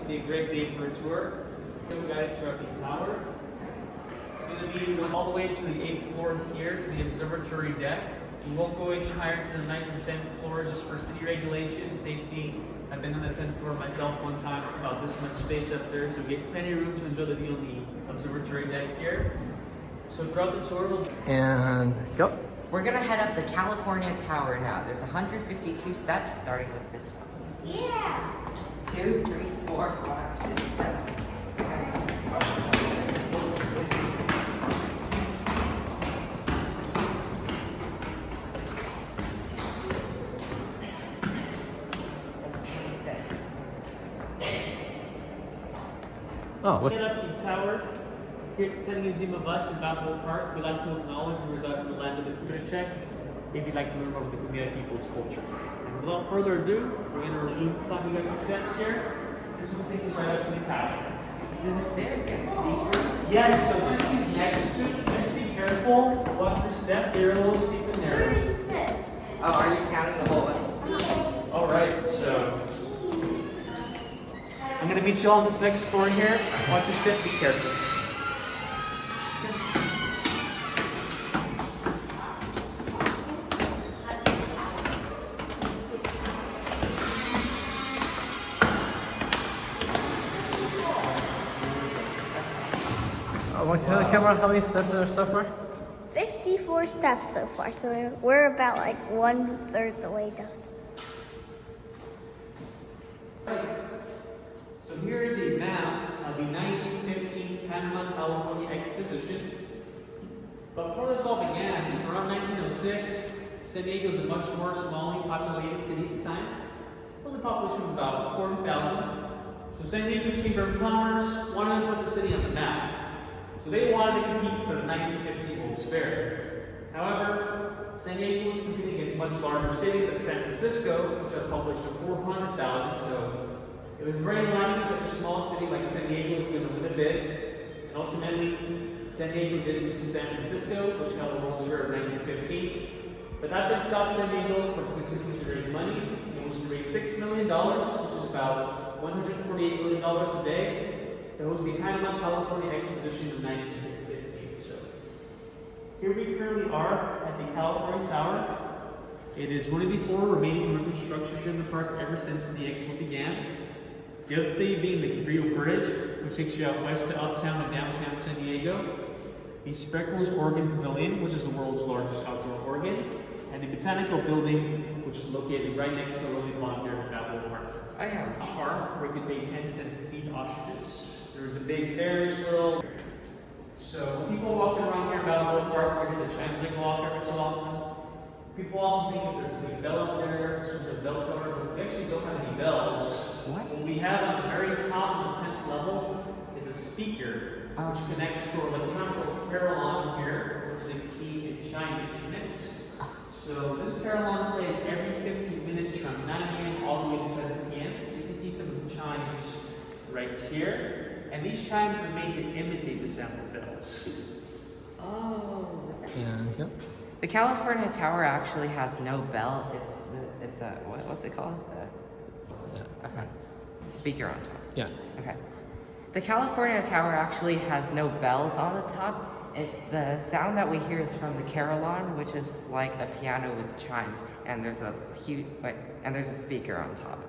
to be a great day for a tour. Here we got it to our tower. It's going to be all the way to the 8th floor here to the observatory deck. We won't go any higher to the 9th or 10th floors just for city regulation, safety. I've been on the 10th floor myself one time. It's about this much space up there, so we get plenty of room to enjoy the view on the observatory deck here. So throughout the tour, and go. We're gonna head up the California Tower now. There's 152 steps, starting with this one. Yeah. 2, 3, 4, 5, 6, 7. Oh, what's head up the tower. Here at the San Diego Museum of Us in Balboa Park, we like to acknowledge and reside in the land of the Kumina Czech. If you'd like to learn more about the Kumina people's culture. And without further ado, we're going to resume climbing up the steps here. This will take us right up to the tower. Do the stairs get steeper? Yes, so just these next two, just be careful. Watch your step, they're a little steep in there. Oh, are you counting the whole way? Alright, so I'm going to meet you all on this next floor here. Watch your step, be careful. want to tell the camera how many steps there are so far? 54 steps so far, so we're about like 1/3 the way done. So here is a map of the 1915 Panama, California Exposition. But before this all began, just around 1906, San Diego is a much more smallly populated city at the time, with a population of about 40,000. So San Diego's Chamber of Commerce wanted to put the city on the map. So they wanted to compete for the 1915 World's Fair. However, San Diego was competing against much larger cities like San Francisco, which had a population of 400,000. So it was very unlikely such a small city like San Diego was going to win the bid. And ultimately, San Diego did lose to San Francisco, which held the World's Fair in 1915. But that didn't stop San Diego from continuing to raise money. It was to raise $6 million, which is about $148 million a day, to host the Panama, California Exposition in 1915. So here we currently are at the California Tower. It is one of the 4 remaining original structures here in the park ever since the expo began. The other thing being the Cabrillo Bridge, which takes you out west to uptown and downtown San Diego. The Spreckles Organ Pavilion, which is the world's largest outdoor organ. And the Botanical Building, which is located right next to the Lily Pond here at Balboa Park. Oh yeah. Park, where you could pay 10 cents to feed ostriches. There's a big Ferris wheel. So when people walking around here at Balboa Park, we hear the chimes go off every so often. People often think that there's a big bell up there, some sort of bell tower, but we actually don't have any bells. What we have on the very top of the 10th level is a speaker, which connects to our electronic carillon here, which is a key and chime instrument. So this carillon plays every 15 minutes from 9 a.m. all the way to 7 p.m. So you can see some of the chimes right here. And these chimes are made to imitate the sound of bells. Oh. And yep. The California Tower actually has no bell. It's a what's it called? Okay. Speaker on top. Yeah. Okay. The California Tower actually has no bells on the top. The sound that we hear is from the carillon, which is like a piano with chimes, and there's a speaker on top.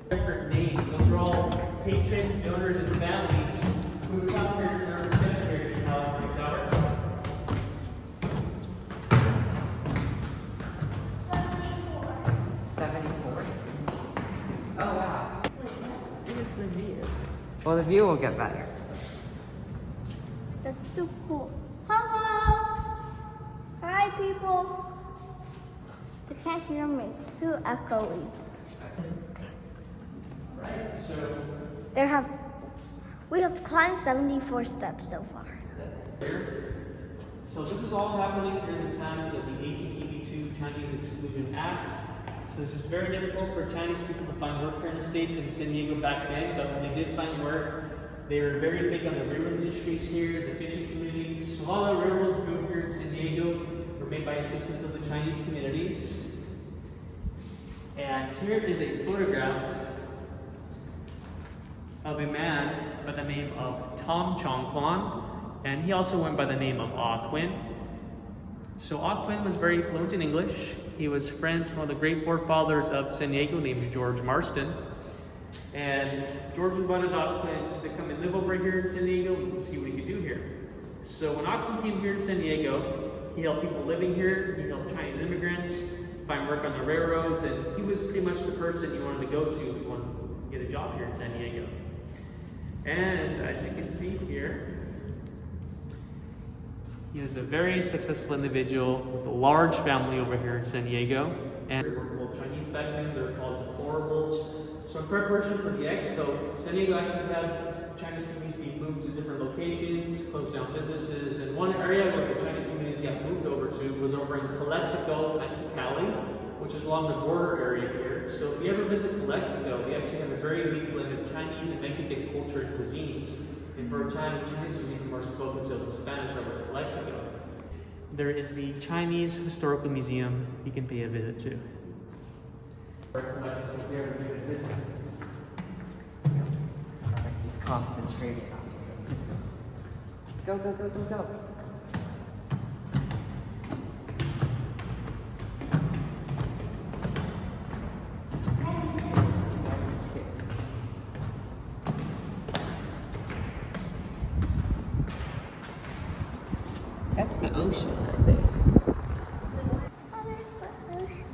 Different names. Those are all patrons, donors, and families who come here to serve here at California Tower. 74. Oh wow. Here's the view. Well, the view will get better. That's so cool. Hello! Hi, people. They can't hear me. It's too echoey. Right, so we have climbed 74 steps so far. So this is all happening during the times of the 1882 Chinese Exclusion Act. So it's just very difficult for Chinese people to find work here in the States and San Diego back then, but when they did find work, they were very big on the railroad industries here, the fishing communities. So all the railroads built here in San Diego were made by assistance of the Chinese communities. And here is a photograph of a man by the name of Tom Chong-Kwan, and he also went by the name of Ah Quinn. So Ah Quinn was very fluent in English. He was friends with one of the great forefathers of San Diego named George Marston. And George invited Ah Quinn just to come and live over here in San Diego and see what he could do here. So when Ah Quinn came here to San Diego, he helped people living here, he helped Chinese immigrants find work on the railroads, and he was pretty much the person you wanted to go to if you wanted to get a job here in San Diego. And as you can see here, he is a very successful individual with a large family over here in San Diego. And they were called Chinese back then, they were called deplorables. So in preparation for the expo, San Diego actually had Chinese communities being moved to different locations, closed down businesses, and one area where the Chinese communities got moved over to was over in Calexico, Mexicali, which is along the border area here. So if you ever visit Calexico, they actually have a very unique blend of Chinese and Mexican culture and cuisines. And for a time, Chinese was even more spoken to than Spanish over in Calexico. There is the Chinese Historical Museum you can pay a visit to. He's concentrating on it. Go, go, go, go, go. That's the ocean, I think. Oh, there's the ocean.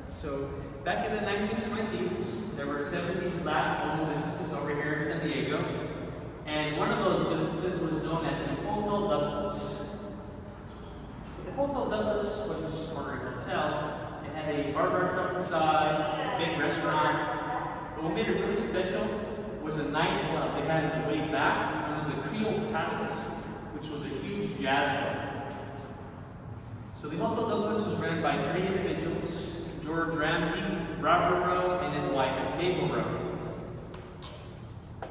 So back in the 1920s, there were 17 Black-owned businesses over here in San Diego, and one of those businesses was known as the Hotel Douglas. The Hotel Douglas was just an ordinary hotel. It had a bar restaurant inside, a big restaurant. But what made it really special was a nightclub they had in the way back. It was the Creole Palace, which was a huge jazz club. So the Hotel Douglas was ran by 3 individuals: George Ramsey, Robert Rowe, and his wife, Mabel Rowe.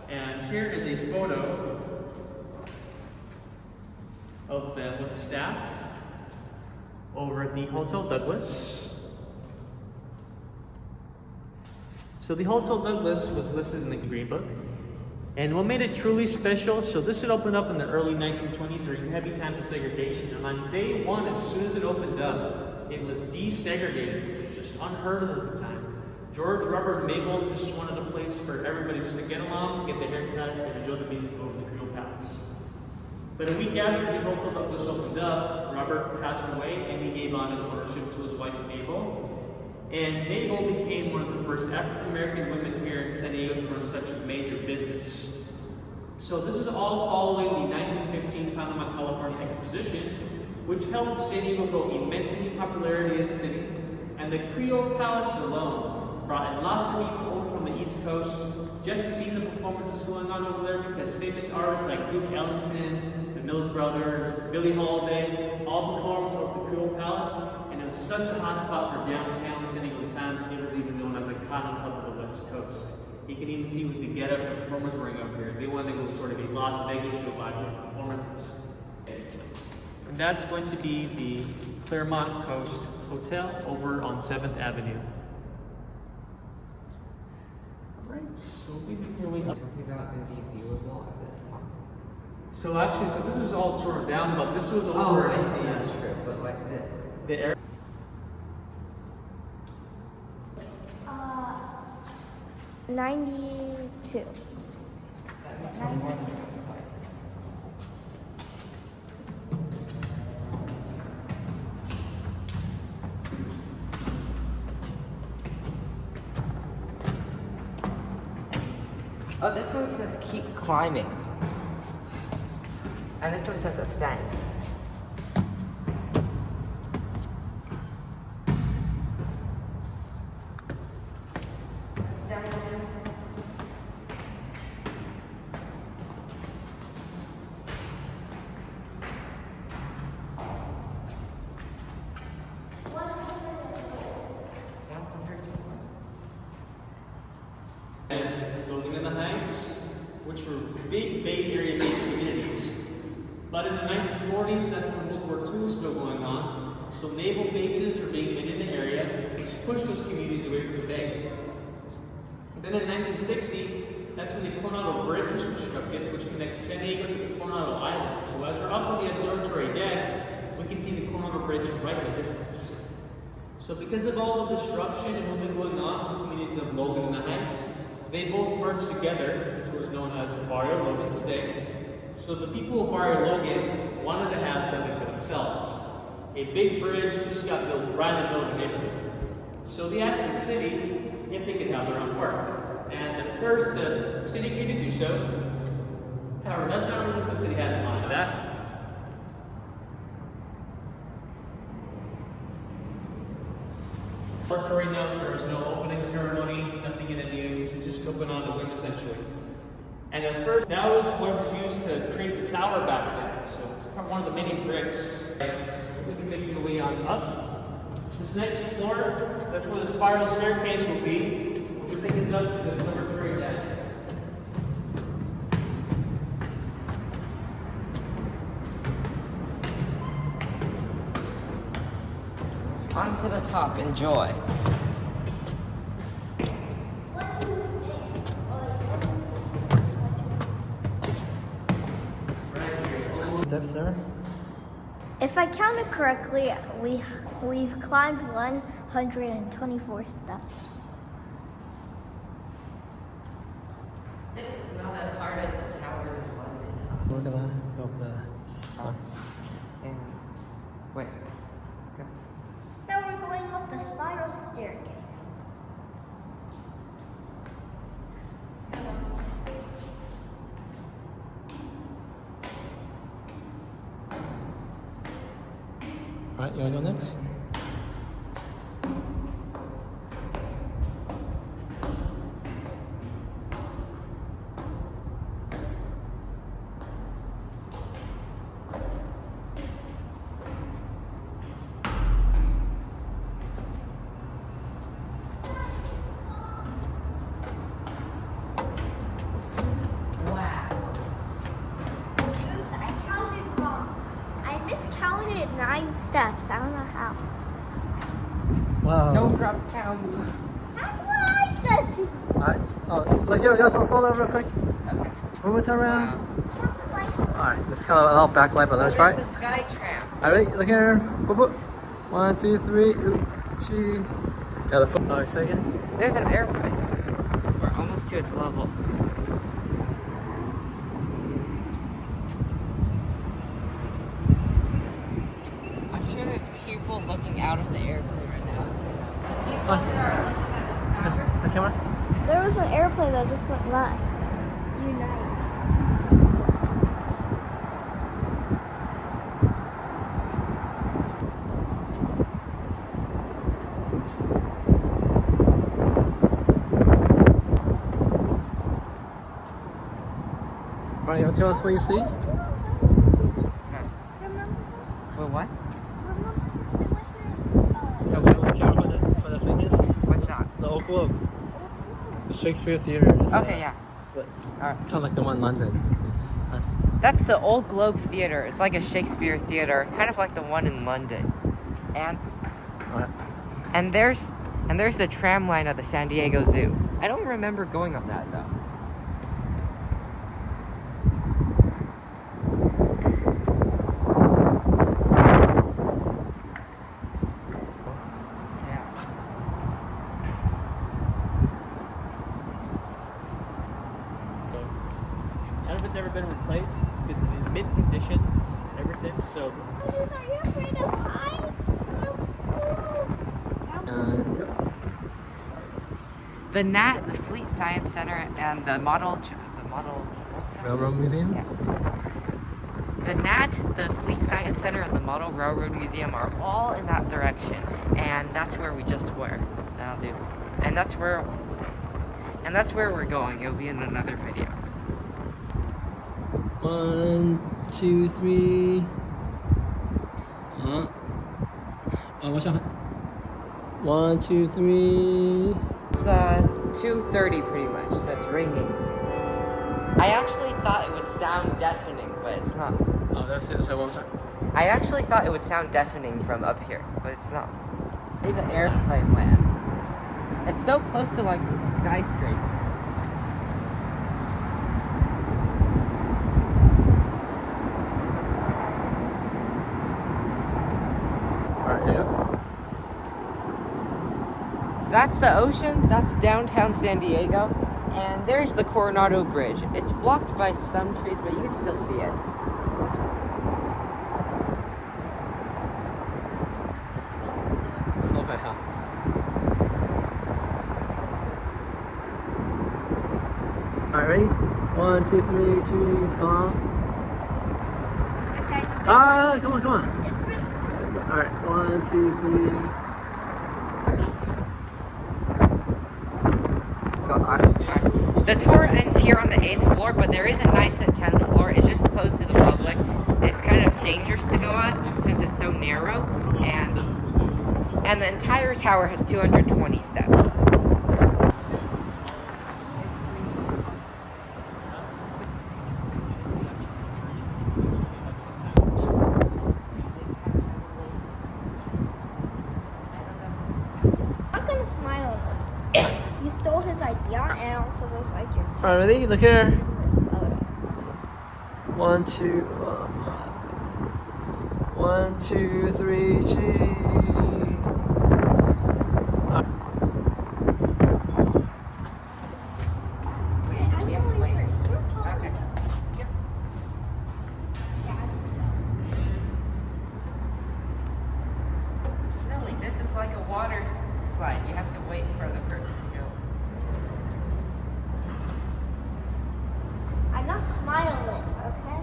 And here is a photo of them with staff over at the Hotel Douglas. So the Hotel Douglas was listed in the Green Book. And what made it truly special, so this had opened up in the early 1920s during heavy times of segregation. And on day one, as soon as it opened up, it was desegregated, which was just unheard of at the time. George, Robert, and Mabel just wanted a place for everybody just to get along, get their hair cut, and enjoy the music over the Creole Palace. But a week after the Hotel Douglas opened up, Robert passed away and he gave on his ownership to his wife Mabel. And Mabel became one of the first African American women here in San Diego to run such a major business. So this is all following the 1915 Panama, California Exposition, which helped San Diego grow immensely in popularity as a city. And the Creole Palace alone brought in lots of people over from the East Coast just to see the performances going on over there, because famous artists like Duke Ellington, the Mills Brothers, Billie Holiday, all performed over the Creole Palace. And it was such a hot spot for downtown San Diego at the time, it was even known as the Cotton Club of the West Coast. You can even see with the getup the performers wearing up here. They wanted to go sort of a Las Vegas show vibe with performances. And that's going to be the Claremont Coast Hotel over on 7th Avenue. Alright, so we here we go. Talking about going to be viewable at the top. So actually, so this is all torn down, but this was over in the that's true, but like the area. 92. That's one more than oh, this one says keep climbing. And this one says ascend. As Logan in the Heights, which were big Bay Area-based communities. But in the 1940s, that's when World War II was still going on. So naval bases were being made in the area, which pushed those communities away from the bay. Then in 1960, that's when the Coronado Bridge was constructed, which connects San Diego to the Coronado Islands. So as we're up on the observatory deck, we can see the Coronado Bridge right in the distance. So because of all the disruption and movement going on in the communities of Logan and the Heights, they both merged together into what's known as Barrio Logan today. So the people of Barrio Logan wanted to have something for themselves. A big bridge just got built right in the middle of the neighborhood. So they asked the city if they could have their own park. And at first, the city agreed to do so. However, that's not really what the city had in mind. That Observatory note, there was no opening ceremony, nothing in the news, it just opened on the whim essentially. And at first, that was what was used to create the tower back then. So it's one of the many bricks. We can make your way on up. This next floor, that's where the spiral staircase will be, which will take us up to the observatory deck. On to the top, enjoy. Steps there. If I counted correctly, we've climbed 124 steps. This is not as hard as the towers in London. We're gonna go up the. And wait, go. Now we're going up the spiral staircase. Alright, you wanna go next? Oops, I counted wrong. I miscounted 9 steps. I don't know how. Wow. Don't drop count. That's what I said to you. Alright. Oh, look here, we got someone fall over real quick. Okay. One more time around. Wow. Alright, this is kind of a little backlight, but let's try. There's the sky tram. Alright, look here. Boop, boop. 1, 2, 3. Gee. Yeah, the foot. Oh, say again. There's an airplane. We're almost to its level. I'm sure there's people looking out of the airplane right now. The people that are looking at the sky. The camera? There was an airplane that just went by. Unite. Alright, you wanna tell us what you see? Remember Well, what? You wanna tell the camera what the thing is? What's that? The Old Globe. The Shakespeare Theater. It's, Okay, yeah. Alright. Kind of like the one in London. That's the Old Globe Theater. It's like a Shakespeare theater, kind of like the one in London. And Alright. and there's the tram line at the San Diego Zoo. I don't remember going on that though. Yeah. None of it's ever been replaced. It's been in mint condition ever since. So Are you afraid of heights? Yep. The NAT, the Fleet Science Center, and the model. What's that? Railroad Museum? Yeah. The NAT, the Fleet Science Center, and the Model Railroad Museum are all in that direction, and that's where we just were. That'll do. And that's where we're going. It'll be in another video. 1, 2, 3. Watch out. 1, 2, 3. It's 2:30 pretty much, so it's ringing. I actually thought it would sound deafening, but it's not. Oh, that's it. So one time. I actually thought it would sound deafening from up here, but it's not. See the airplane land. It's so close to like the skyscraper. Alright, here you go. That's the ocean, that's downtown San Diego, and there's the Coronado Bridge. It's blocked by some trees, but you can still see it. Okay, huh? Alright, ready? 1, 2, 3, cheese, hold on. Okay, it's been, Ah, come on. it's been, Alright, 1, 2, 3. The tour ends here on the 8th floor, but there is a 9th and 10th floor. It's just closed to the public. It's kind of dangerous to go up since it's so narrow, and the entire tower has 220 steps. I'm gonna smile at this. You stole his idea, and also there's like your Alright, ready? Look here. photo. 1, 2, 1, 2, 3, cheese. We have to wait. Okay. Really, this is like a water slide. You have to wait for the person to go. I'm not smiling, okay?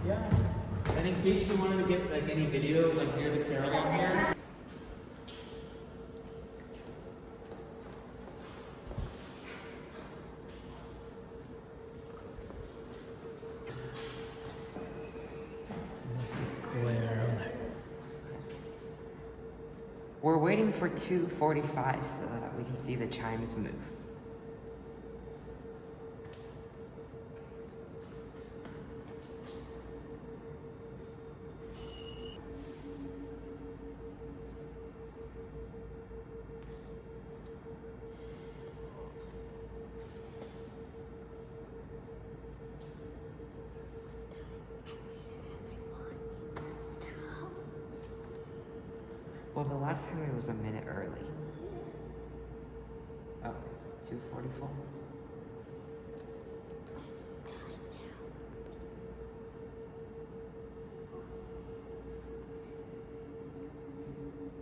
Yeah. And in case you wanted to get like any video like near the Carillon here. We're waiting for 2:45 so that we can see the chimes move. Well, the last time it was a minute early. Oh, it's 2:44.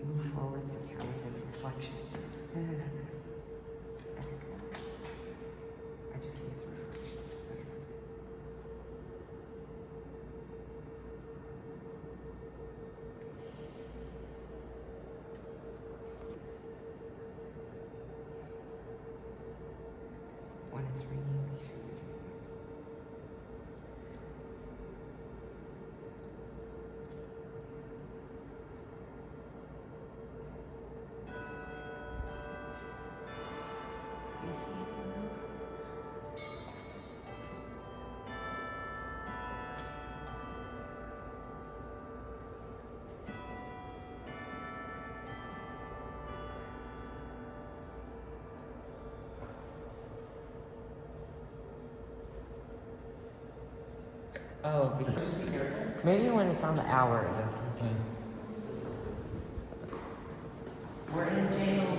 Move forward so cameras in reflection. No. Okay, come on. I just need its reflection. Okay, that's good. When it's ringing, make sure you do it. Do you see it move? Oh, because maybe when it's on the hour. Okay. We're in jail.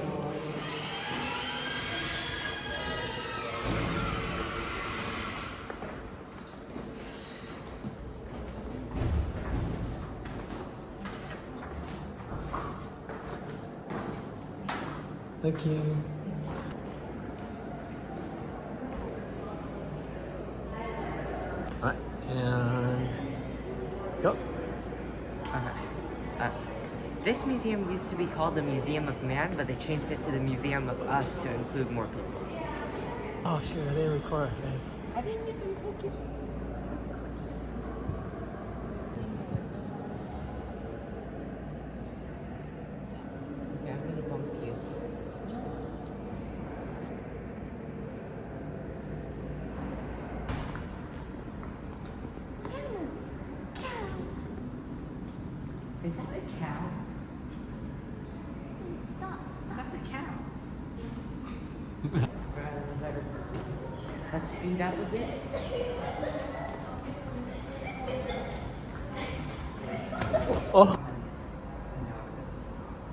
Thank you. Alright, and go. This museum used to be called the Museum of Man, but they changed it to the Museum of Us to include more people. Oh shit, I didn't record. Thanks. I didn't even pick it. Okay, I'm gonna bump you. Cow. Is that a cow? Stop. That's a cow. Let's speed up a bit. Oh.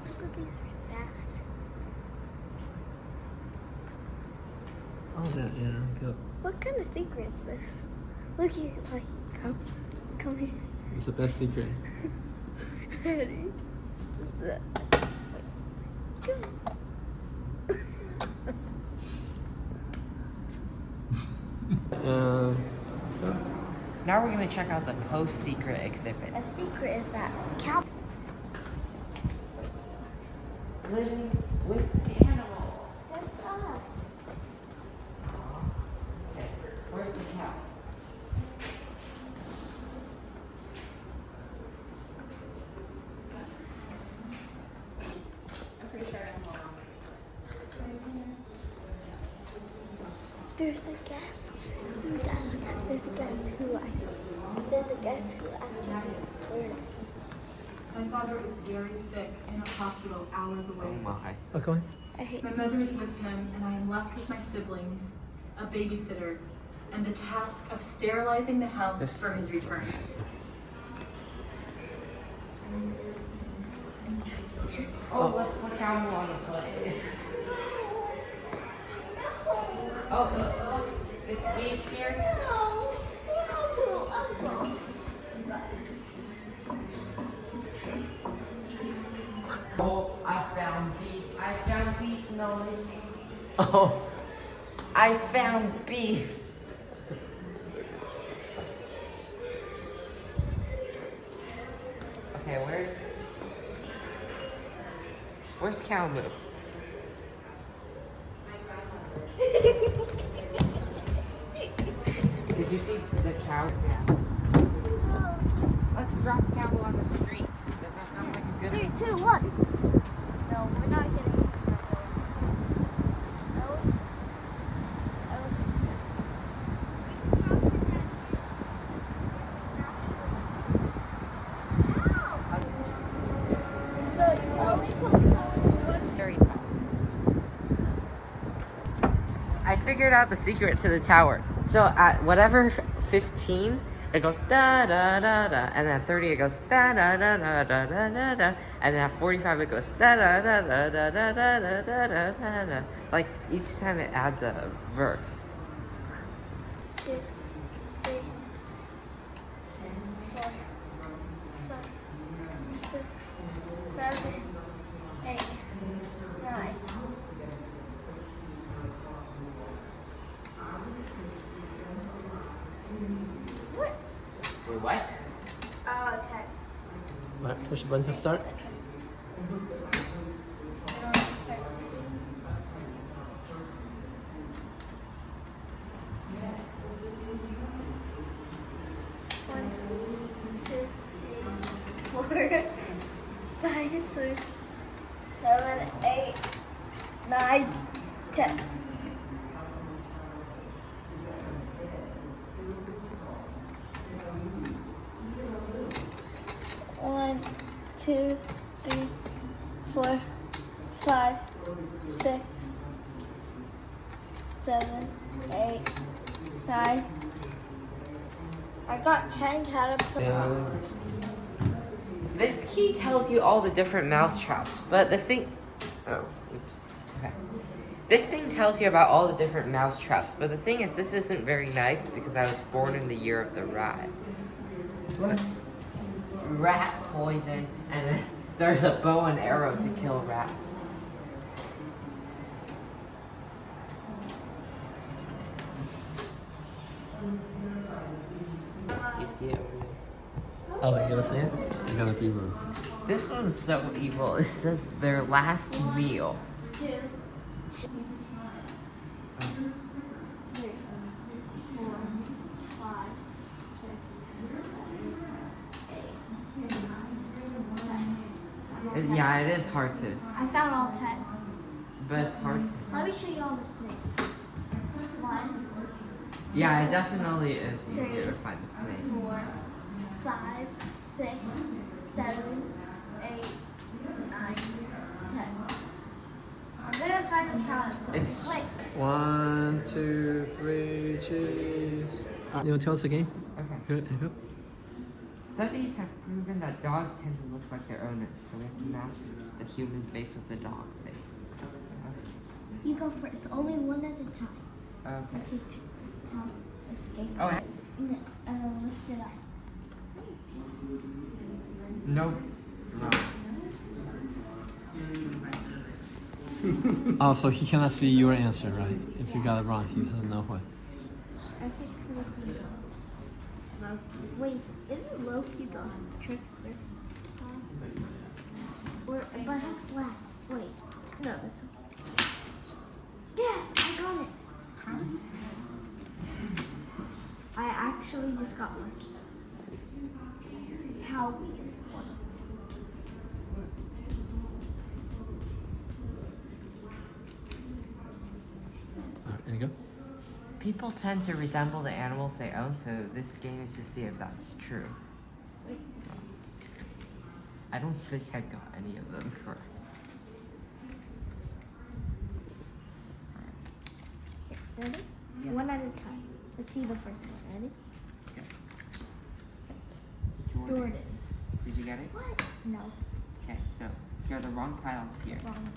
So these are sad. Oh, that, yeah, go. What kind of secret is this? Look, you like come here. It's the best secret. Ready? Set. Go. Now we're gonna check out the post-secret exhibit. A secret is that cow. Living with animals. That's us. Okay, where's the cow? There's a guest who died. There's a guest who actually heard it. My father is very sick in a hospital hours away. Oh my. Okay. I hate My mother is with him, and I am left with my siblings, a babysitter, and the task of sterilizing the house for his return. What cow do you want to play? Is beef here? Oh, I found beef. I found beef, Nolan. Oh. I found beef. Okay, where's cow moo? Did you see the cow? Let's drop cow on the street. Does that sound like a good 3, 2, 1. No, we're not getting it. I don't think so. Very tall. I figured out the secret to the tower. So at whatever 15, it goes da da da da, and then at 30 it goes da da da da da da da da, and then at 45 it goes da da da da da da da da da da da da. Like each time it adds a verse. 2, 3, 4, 5, 6, 7, 8, 9. What? Wait, what? 10. Alright, push the button to start. One, 2, 3, 4, 5, 6, 7, 8, 9, 10. One, 2, 3, 4, 5, 6, 7, 8, 9. I got 10 caterpillars. And This key tells you all the different mouse traps, but the thing... Oh, oops. Okay. This thing tells you about all the different mouse traps, but the thing is, this isn't very nice because I was born in the year of the rat. What? Rat poison, and then there's a bow and arrow to kill rats. see it over there? Oh, you gonna see it? I gotta be rude. This one's so evil. It says their last meal. 2, 3, 4, 5, 6, 7, 8, 9, 10. Yeah, it is hard to, I found all 10. but it's hard to. Let me show you all the snakes. 1, Yeah, it definitely is easier to find the snake. 4, 5, 6, 7, 8, 9, 10. I'm gonna find the cow. It's- Wait. 1, 2, 3, cheese. You wanna tell us again? Okay. Good, good. Studies have proven that dogs tend to look like their owners, so we have to match the human face with the dog face. You go first. Only one at a time. Okay. Let's see. Tom, escape. Oh, And then lift it up. no. Oh, so he cannot see your answer, right? If you got it wrong, he doesn't know what. I think this is Loki. Wait, isn't Loki the trickster? Or but it has black. Wait, no, it's. Yes, I got it. I actually just got lucky. Howie is one. Alright, there you go. People tend to resemble the animals they own, so this game is to see if that's true. I don't think I got any of them correct. Ready? Yeah. One at a time. Let's see the first one. Ready? Okay. Jordan. Did you get it? What? No. Okay, so here are the wrong piles here. Wrong.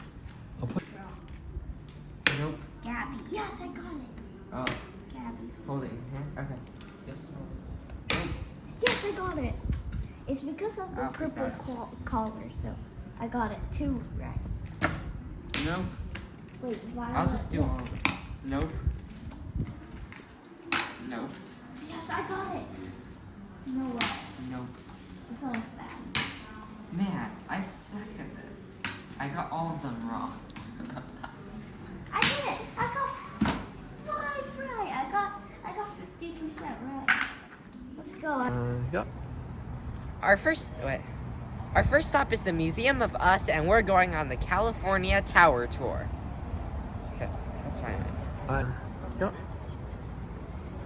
I'll put. Nope. Gabby. Yes, I got it. Oh, Gabby's. hold it in here. Okay. Just hold it. Yes, I got it. It's because of the I'll pick purple that. collar, so I got it. 2 right. Nope. Wait, violet. I'll just do yes. all of it. Nope. Nope. Yes, I got it. You know what? Nope. It's almost bad. Man, I suck at this. I got all of them wrong. I did it. I got 5 right. I got 50% right. Let's go. Yep. Our first stop is the Museum of Us, and we're going on the California Tower Tour. Okay, that's fine. Alright, go.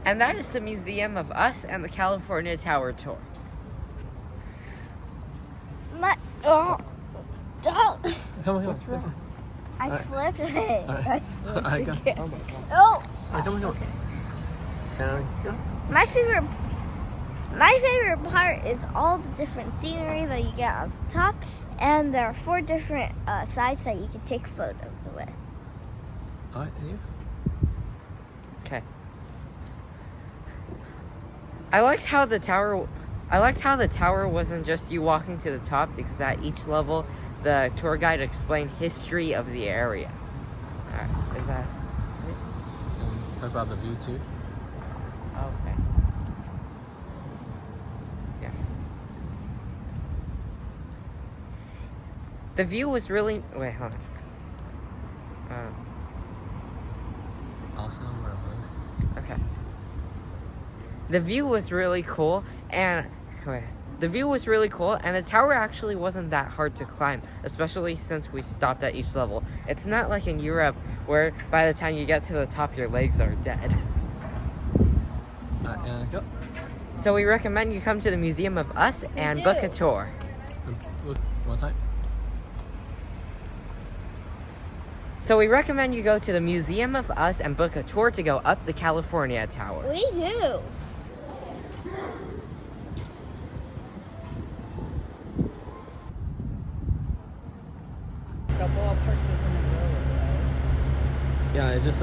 And that is the Museum of Us and the California Tower Tour. Don't. Come on, What's wrong? I Alright. slipped it. Alright. I slipped Alright, go. again. Oh my god. Oh, Alright, come on. And go. my favorite part is all the different scenery that you get on top, and there are 4 different sides that you can take photos with. Alright, and you? Okay. I liked how the tower wasn't just you walking to the top, because at each level the tour guide explained history of the area. Alright, is that And talk about the view too. okay? Yeah. The view was really wait, hold on. Awesome. Okay. The view was really cool, and the tower actually wasn't that hard to climb, especially since we stopped at each level. It's not like in Europe where by the time you get to the top your legs are dead. Alright, and go. So we recommend you come to the Museum of Us and book a tour. Look, one time. So we recommend you go to the Museum of Us and book a tour to go up the California Tower. We do. Balboa Park is in the middle of it. Yeah, it's just